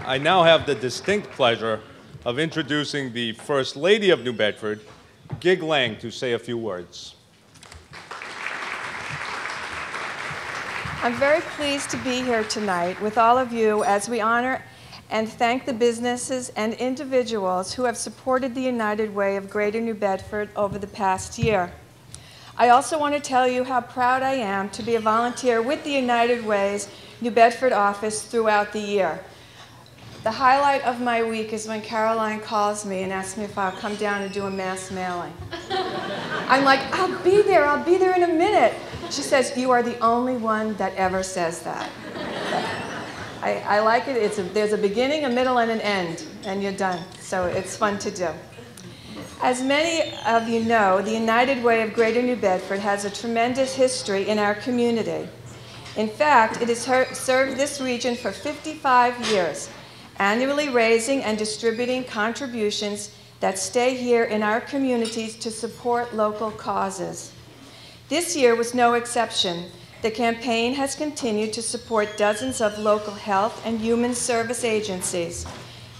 I now have the distinct pleasure of introducing the First Lady of New Bedford, Gig Lang, to say a few words. I'm very pleased to be here tonight with all of you as we honor and thank the businesses and individuals who have supported the United Way of Greater New Bedford over the past year. I also want to tell you how proud I am to be a volunteer with the United Way's New Bedford office throughout the year. The highlight of my week is when Caroline calls me and asks me if I'll come down and do a mass mailing. I'm like, I'll be there in a minute. She says, you are the only one that ever says that. I like it. There's a beginning, a middle, and an end, and you're done. So it's fun to do. As many of you know, the United Way of Greater New Bedford has a tremendous history in our community. In fact, it has served this region for 55 years, annually raising and distributing contributions that stay here in our communities to support local causes. This year was no exception. The campaign has continued to support dozens of local health and human service agencies,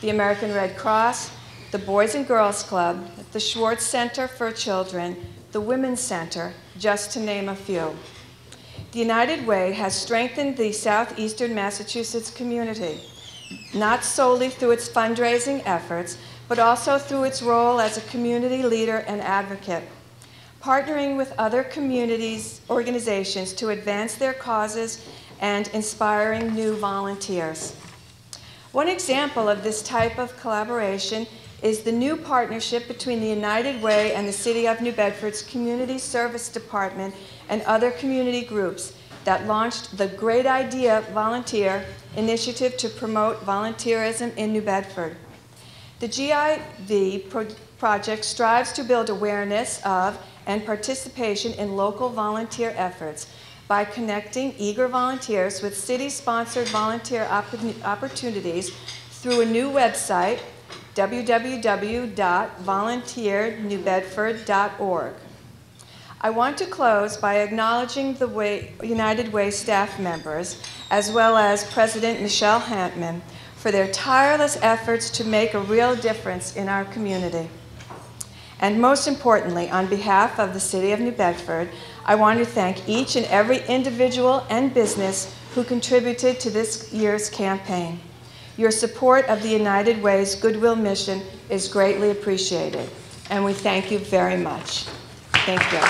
the American Red Cross, the Boys and Girls Club, the Schwartz Center for Children, the Women's Center, just to name a few. The United Way has strengthened the southeastern Massachusetts community, not solely through its fundraising efforts, but also through its role as a community leader and advocate, partnering with other communities, organizations to advance their causes and inspiring new volunteers. One example of this type of collaboration is the new partnership between the United Way and the City of New Bedford's Community Service Department and other community groups that launched the Great Idea Volunteer Initiative to promote volunteerism in New Bedford. The GIV project strives to build awareness of and participation in local volunteer efforts by connecting eager volunteers with city-sponsored volunteer opportunities through a new website, www.volunteernewbedford.org. I want to close by acknowledging the United Way staff members, as well as President Michelle Hantman, for their tireless efforts to make a real difference in our community. And most importantly, on behalf of the City of New Bedford, I want to thank each and every individual and business who contributed to this year's campaign. Your support of the United Way's Goodwill mission is greatly appreciated, and we thank you very much. Thank you.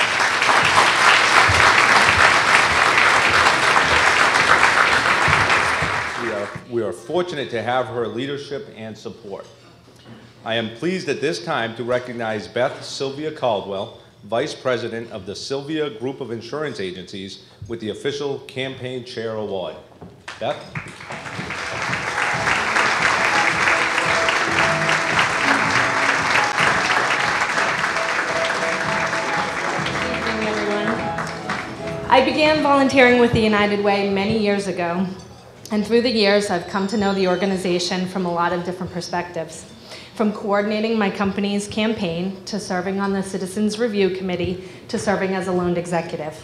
We are fortunate to have her leadership and support. I am pleased at this time to recognize Beth Sylvia Caldwell, Vice President of the Sylvia Group of Insurance Agencies, with the official Campaign Chair Award. Beth? Good evening, everyone. I began volunteering with the United Way many years ago, and through the years, I've come to know the organization from a lot of different perspectives. From coordinating my company's campaign, to serving on the Citizens Review Committee, to serving as a loaned executive.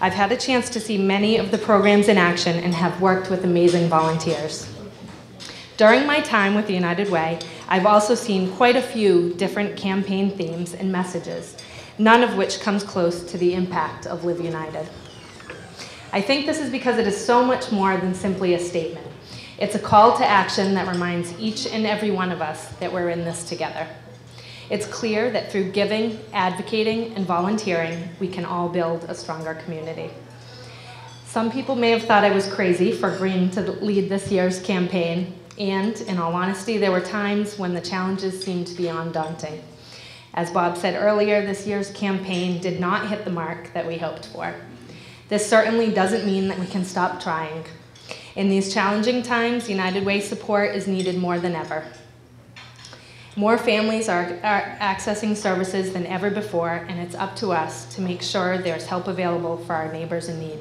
I've had a chance to see many of the programs in action and have worked with amazing volunteers. During my time with the United Way, I've also seen quite a few different campaign themes and messages, none of which comes close to the impact of Live United. I think this is because it is so much more than simply a statement. It's a call to action that reminds each and every one of us that we're in this together. It's clear that through giving, advocating, and volunteering, we can all build a stronger community. Some people may have thought I was crazy for agreeing to lead this year's campaign, and in all honesty, there were times when the challenges seemed beyond daunting. As Bob said earlier, this year's campaign did not hit the mark that we hoped for. This certainly doesn't mean that we can stop trying. In these challenging times, United Way support is needed more than ever. More families are accessing services than ever before, and it's up to us to make sure there's help available for our neighbors in need.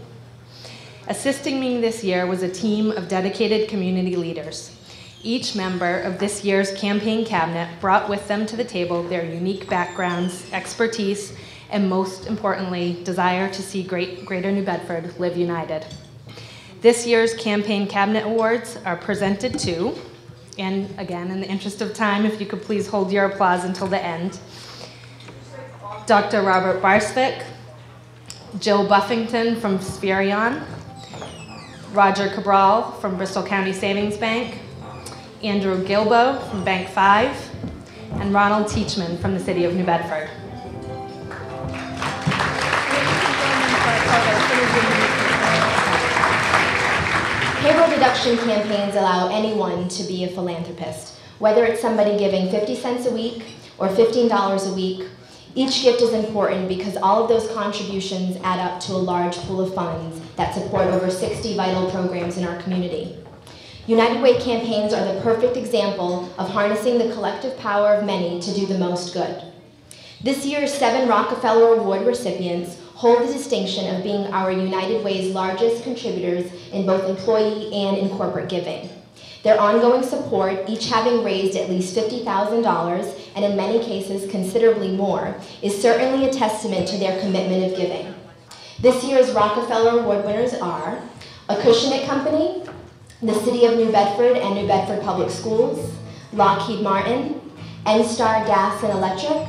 Assisting me this year was a team of dedicated community leaders. Each member of this year's campaign cabinet brought with them to the table their unique backgrounds, expertise, and most importantly, desire to see Greater New Bedford live united. This year's Campaign Cabinet Awards are presented to And again, in the interest of time, if you could please hold your applause until the end. Dr. Robert Barsvik, Jill Buffington from Spherion, Roger Cabral from Bristol County Savings Bank, Andrew Gilbo from Bank 5, and Ronald Teachman from the City of New Bedford. Payroll deduction campaigns allow anyone to be a philanthropist, whether it's somebody giving 50 cents a week or $15 a week. Each gift is important because all of those contributions add up to a large pool of funds that support over 60 vital programs in our community. United Way campaigns are the perfect example of harnessing the collective power of many to do the most good. This year's 7 Rockefeller Award recipients hold the distinction of being our United Way's largest contributors in both employee and in corporate giving. Their ongoing support, each having raised at least $50,000, and in many cases considerably more, is certainly a testament to their commitment of giving. This year's Rockefeller Award winners are Acushnet Company, the City of New Bedford and New Bedford Public Schools, Lockheed Martin, NSTAR Gas and Electric,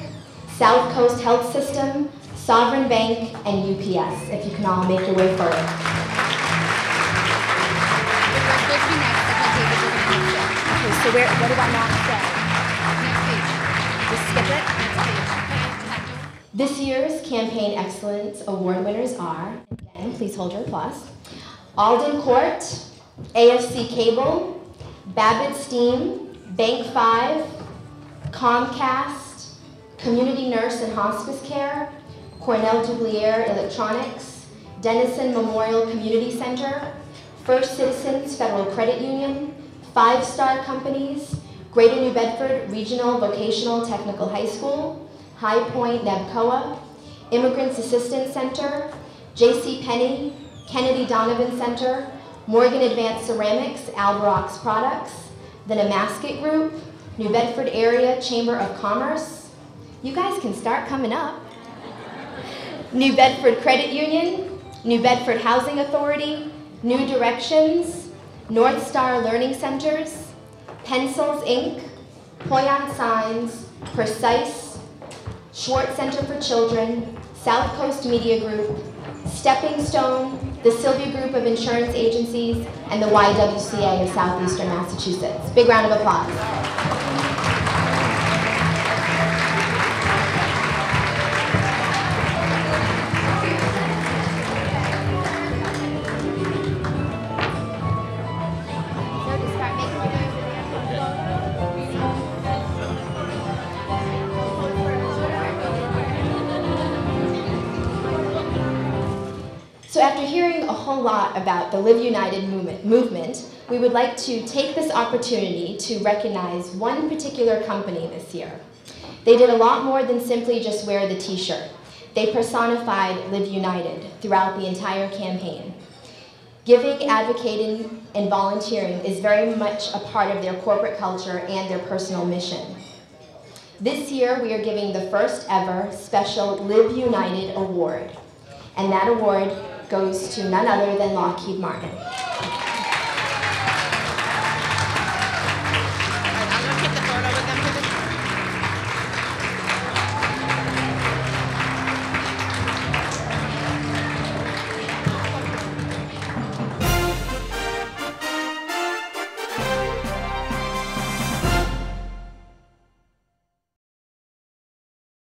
South Coast Health System, Sovereign Bank, and UPS, if you can all make your way forward. Okay, so what do I not say? Next page. Just skip it? Next page. This year's Campaign Excellence Award winners are, again, please hold your applause, Alden Court, AFC Cable, Babbitt Steam, Bank 5, Comcast, Community Nurse and Hospice Care, Cornell Dublier Electronics, Denison Memorial Community Center, First Citizens Federal Credit Union, 5 Star Companies, Greater New Bedford Regional Vocational Technical High School, High Point NEBCOA, Immigrants Assistance Center, J.C. Penney, Kennedy Donovan Center, Morgan Advanced Ceramics, Albarox Products, the Namasket Group, New Bedford Area Chamber of Commerce. You guys can start coming up. New Bedford Credit Union, New Bedford Housing Authority, New Directions, North Star Learning Centers, Pencils Inc., Poyant Signs, Precise, Schwartz Center for Children, South Coast Media Group, Stepping Stone, the Sylvia Group of Insurance Agencies, and the YWCA of Southeastern Massachusetts. Big round of applause. So after hearing a whole lot about the Live United movement, we would like to take this opportunity to recognize one particular company this year. They did a lot more than simply just wear the t-shirt. They personified Live United throughout the entire campaign. Giving, advocating, and volunteering is very much a part of their corporate culture and their personal mission. This year, we are giving the first ever special Live United Award, and that award goes to none other than Lockheed Martin.